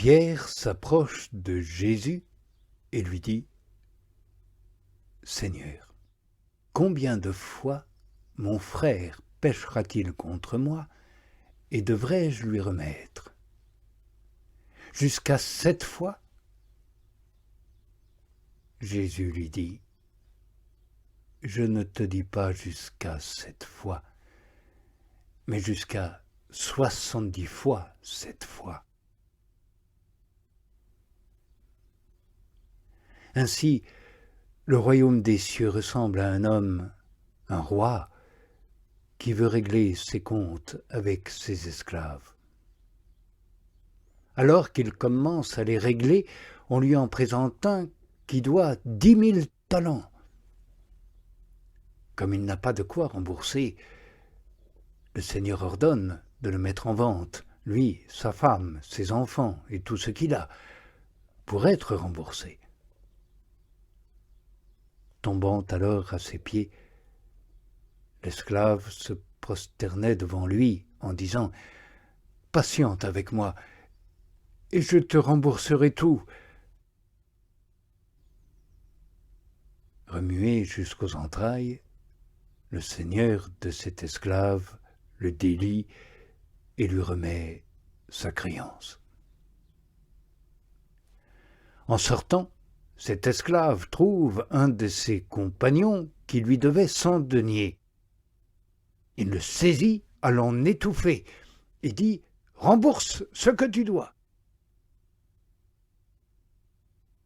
Pierre s'approche de Jésus et lui dit « Seigneur, combien de fois mon frère péchera-t-il contre moi et devrais-je lui remettre? Jusqu'à 7 fois ?» Jésus lui dit « Je ne te dis pas jusqu'à 7 fois, mais jusqu'à 70 fois 7 fois. » Ainsi, le royaume des cieux ressemble à un homme, un roi, qui veut régler ses comptes avec ses esclaves. Alors qu'il commence à les régler, on lui en présente un qui doit 10 000 talents. Comme il n'a pas de quoi rembourser, le Seigneur ordonne de le mettre en vente, lui, sa femme, ses enfants et tout ce qu'il a, pour être remboursé. Tombant alors à ses pieds, l'esclave se prosternait devant lui en disant « Patiente avec moi, et je te rembourserai tout. » Remué jusqu'aux entrailles, le seigneur de cet esclave le délie et lui remet sa créance. En sortant, cet esclave trouve un de ses compagnons qui lui devait 100 deniers. Il le saisit à l'en étouffer et dit « Rembourse ce que tu dois !»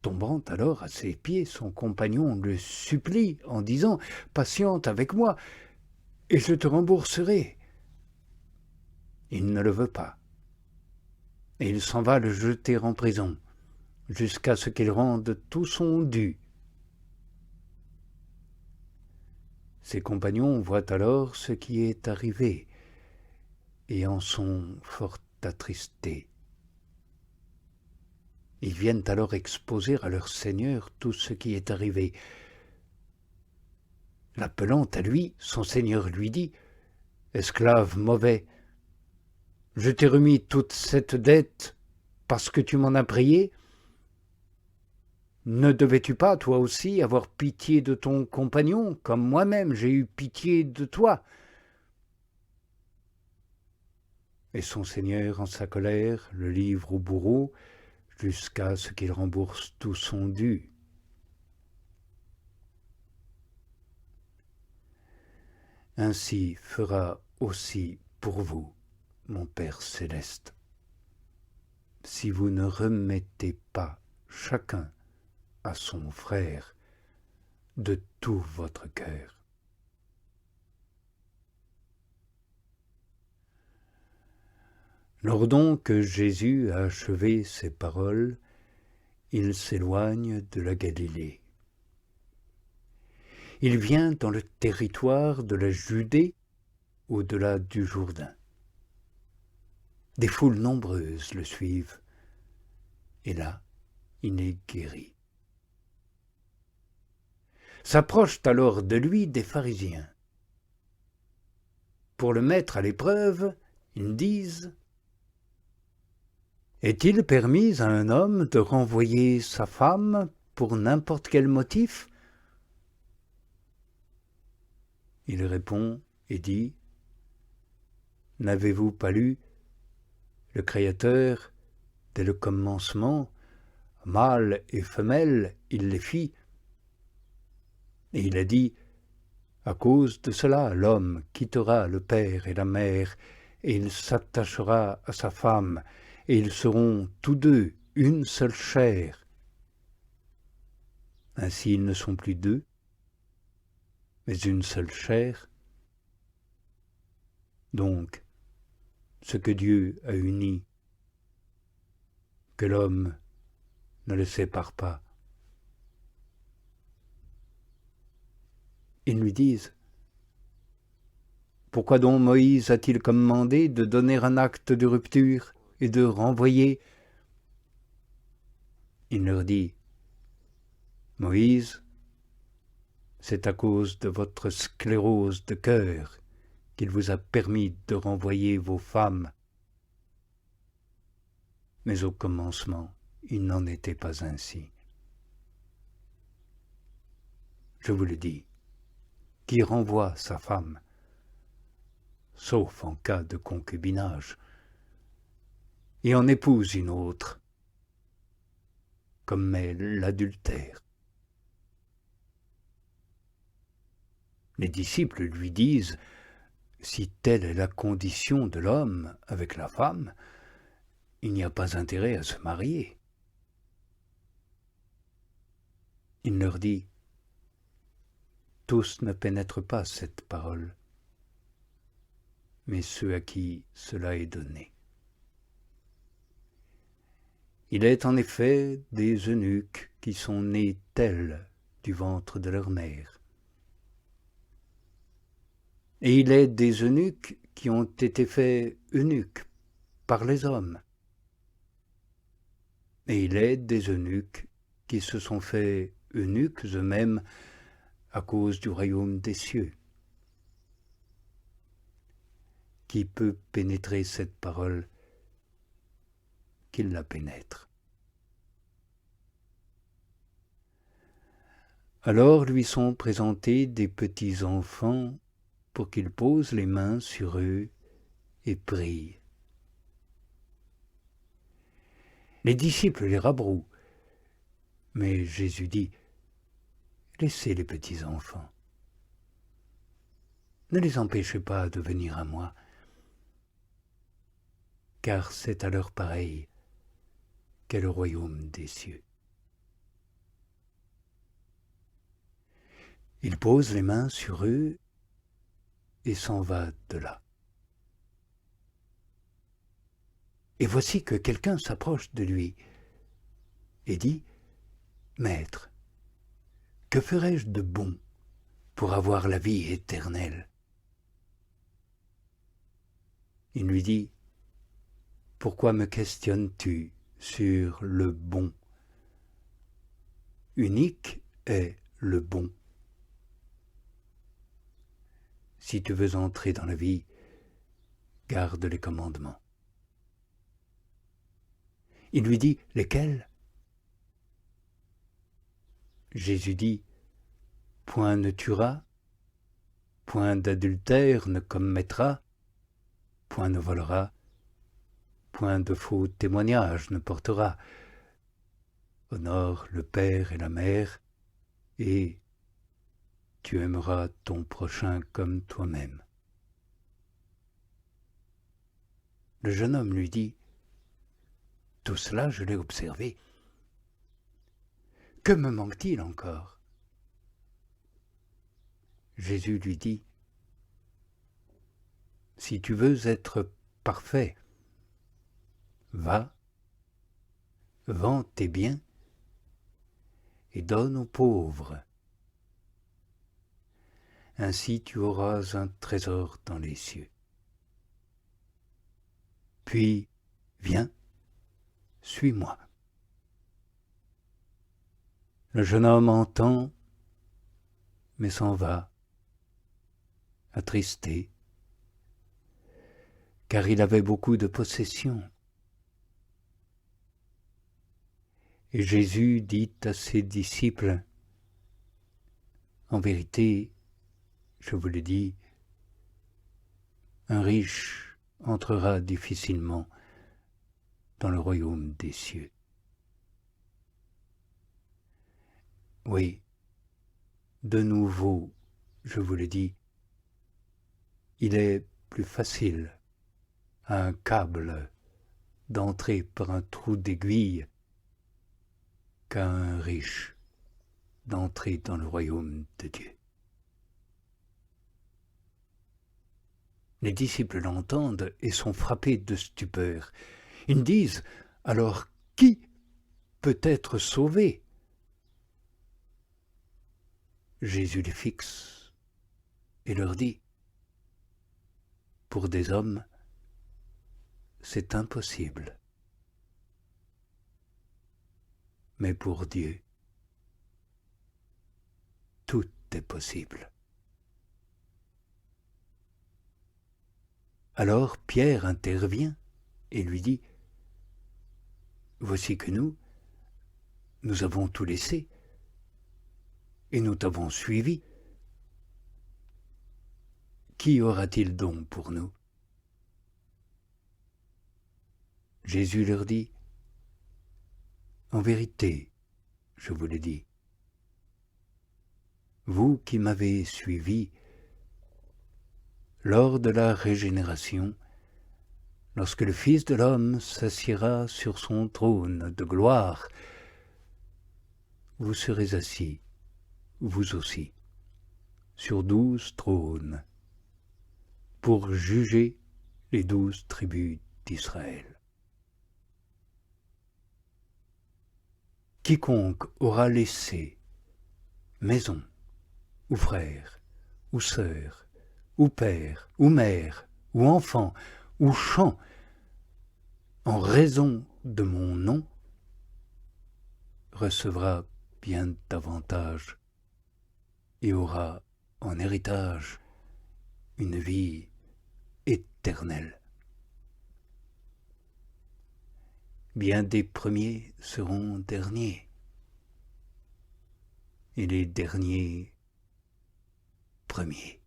Tombant alors à ses pieds, son compagnon le supplie en disant « Patiente avec moi, et je te rembourserai. » Il ne le veut pas, et il s'en va le jeter en prison, jusqu'à ce qu'il rende tout son dû. Ses compagnons voient alors ce qui est arrivé, et en sont fort attristés. Ils viennent alors exposer à leur Seigneur tout ce qui est arrivé. L'appelant à lui, son Seigneur lui dit « Esclave mauvais, je t'ai remis toute cette dette parce que tu m'en as prié. Ne devais-tu pas, toi aussi, avoir pitié de ton compagnon, comme moi-même j'ai eu pitié de toi ?» Et son Seigneur, en sa colère, le livre au bourreau, jusqu'à ce qu'il rembourse tout son dû. Ainsi fera aussi pour vous, mon Père céleste, si vous ne remettez pas chacun à son frère de tout votre cœur. Lors donc que Jésus a achevé ces paroles, il s'éloigne de la Galilée. Il vient dans le territoire de la Judée, au-delà du Jourdain. Des foules nombreuses le suivent, et là, il est guéri. S'approchent alors de lui des pharisiens. Pour le mettre à l'épreuve, ils disent « Est-il permis à un homme de renvoyer sa femme pour n'importe quel motif ?» Il répond et dit « N'avez-vous pas lu le Créateur, dès le commencement, mâle et femelle, il les fit. Et il a dit, à cause de cela, l'homme quittera le père et la mère, et il s'attachera à sa femme, et ils seront tous deux une seule chair. Ainsi ils ne sont plus deux, mais une seule chair. Donc, ce que Dieu a uni, que l'homme ne le sépare pas. Ils lui disent « Pourquoi donc Moïse a-t-il commandé de donner un acte de rupture et de renvoyer ?» Il leur dit « Moïse, c'est à cause de votre sclérose de cœur qu'il vous a permis de renvoyer vos femmes. Mais au commencement, il n'en était pas ainsi. Je vous le dis, qui renvoie sa femme, sauf en cas de concubinage, et en épouse une autre, commet l'adultère. Les disciples lui disent, si telle est la condition de l'homme avec la femme, il n'y a pas intérêt à se marier. Il leur dit, tous ne pénètrent pas cette parole, mais ceux à qui cela est donné. Il est en effet des eunuques qui sont nés tels du ventre de leur mère. Et il est des eunuques qui ont été faits eunuques par les hommes. Et il est des eunuques qui se sont faits eunuques eux-mêmes à cause du royaume des cieux. Qui peut pénétrer cette parole, qu'il la pénètre. Alors lui sont présentés des petits enfants pour qu'il pose les mains sur eux et prie. Les disciples les rabrouent, mais Jésus dit, laissez les petits enfants. Ne les empêchez pas de venir à moi, car c'est à leur pareil qu'est le royaume des cieux. Il pose les mains sur eux et s'en va de là. Et voici que quelqu'un s'approche de lui et dit, « Maître, que ferais-je de bon pour avoir la vie éternelle ?» Il lui dit, « Pourquoi me questionnes-tu sur le bon ? Unique est le bon. Si tu veux entrer dans la vie, garde les commandements. » Il lui dit, « Lesquels ?» Jésus dit, « Point ne tueras, point d'adultère ne commettra, point ne volera, point de faux témoignage ne portera. Honore le père et la mère, et tu aimeras ton prochain comme toi-même. » Le jeune homme lui dit, « Tout cela, je l'ai observé. Que me manque-t-il encore ?» Jésus lui dit, « Si tu veux être parfait, va, vends tes biens et donne aux pauvres. Ainsi tu auras un trésor dans les cieux. Puis, viens, suis-moi. » Le jeune homme entend, mais s'en va, attristé, car il avait beaucoup de possessions. Et Jésus dit à ses disciples, « En vérité, je vous le dis, un riche entrera difficilement dans le royaume des cieux. » Oui, de nouveau, je vous le dis, il est plus facile à un câble d'entrer par un trou d'aiguille qu'à un riche d'entrer dans le royaume de Dieu. Les disciples l'entendent et sont frappés de stupeur. Ils disent, « Alors qui peut être sauvé ?» Jésus les fixe et leur dit, « Pour des hommes, c'est impossible. Mais pour Dieu, tout est possible. » Alors Pierre intervient et lui dit, voici que nous avons tout laissé, et nous t'avons suivi. Qui aura-t-il donc pour nous? Jésus leur dit, en vérité, je vous le dis, vous qui m'avez suivi, lors de la régénération, lorsque le Fils de l'homme s'assiera sur son trône de gloire, vous serez assis, vous aussi, sur 12 trônes, pour juger les 12 tribus d'Israël. Quiconque aura laissé maison, ou frère, ou sœur, ou père, ou mère, ou enfant, ou champ, en raison de mon nom, recevra bien davantage et aura en héritage une vie éternelle. Bien des premiers seront derniers, et les derniers premiers.